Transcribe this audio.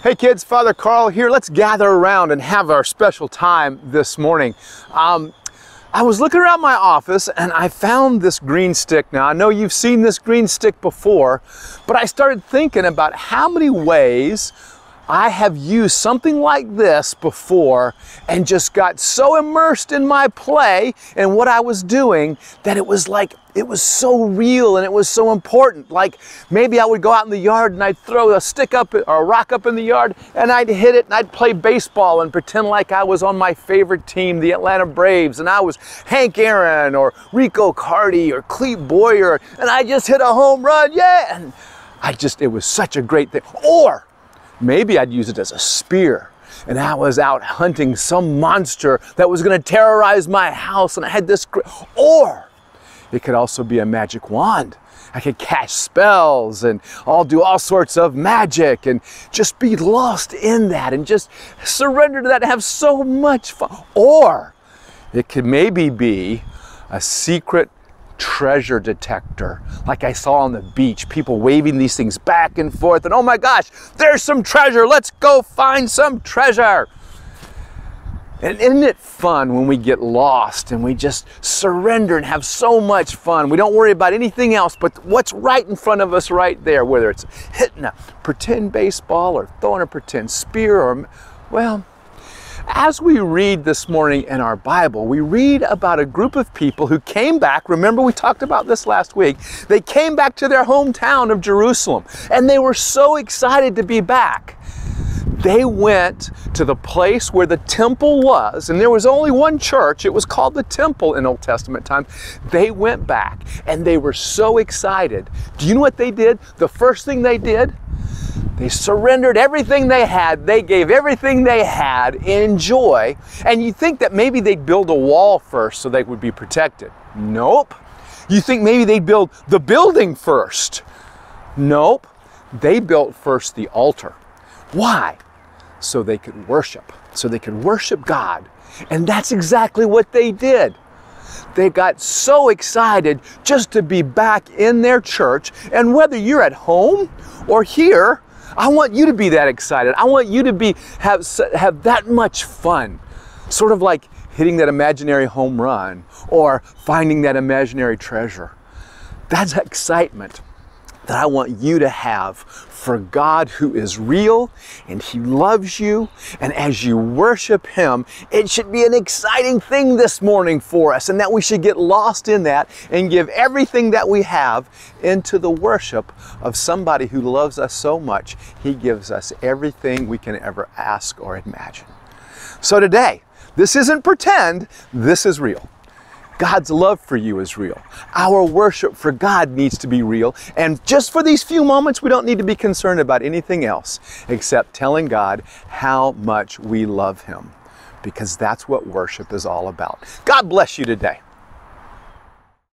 Hey kids, Father Carl here. Let's gather around and have our special time this morning. I was looking around my office and I found this green stick. Now, I know you've seen this green stick before, but I started thinking about how many ways I have used something like this before and just got so immersed in my play and what I was doing that it was so real and it was so important. Like maybe I would go out in the yard and I'd throw a stick up or a rock up in the yard and I'd hit it and I'd play baseball and pretend like I was on my favorite team, the Atlanta Braves, and I was Hank Aaron or Rico Carty or Clete Boyer, and I just hit a home run, yeah! And it was such a great thing. Or maybe I'd use it as a spear and I was out hunting some monster that was going to terrorize my house and I had this or it could also be a magic wand. I could cast spells and I'll do all sorts of magic and just be lost in that and just surrender to that and have so much fun. Or it could maybe be a secret treasure detector, like I saw on the beach, people waving these things back and forth, and oh my gosh, there's some treasure, let's go find some treasure. And isn't it fun when we get lost and we just surrender and have so much fun? We don't worry about anything else but what's right in front of us right there, whether it's hitting a pretend baseball or throwing a pretend spear or, well, as we read this morning in our Bible, we read about a group of people who came back. Remember, we talked about this last week. They came back to their hometown of Jerusalem, and they were so excited to be back. They went to the place where the temple was, and there was only one church. It was called the temple in Old Testament times. They went back, and they were so excited. Do you know what they did? The first thing they did? They surrendered everything they had. They gave everything they had in joy. And you think that maybe they'd build a wall first so they would be protected. Nope. You think maybe they'd build the building first. Nope. They built first the altar. Why? So they could worship. So they could worship God. And that's exactly what they did. They got so excited just to be back in their church. And whether you're at home or here, I want you to be that excited. I want you to have that much fun. Sort of like hitting that imaginary home run or finding that imaginary treasure. That's excitement that I want you to have for God, who is real and He loves you. And as you worship Him, it should be an exciting thing this morning for us, and that we should get lost in that and give everything that we have into the worship of somebody who loves us so much. He gives us everything we can ever ask or imagine. So today, this isn't pretend, this is real. God's love for you is real. Our worship for God needs to be real. And just for these few moments, we don't need to be concerned about anything else except telling God how much we love Him, because that's what worship is all about. God bless you today.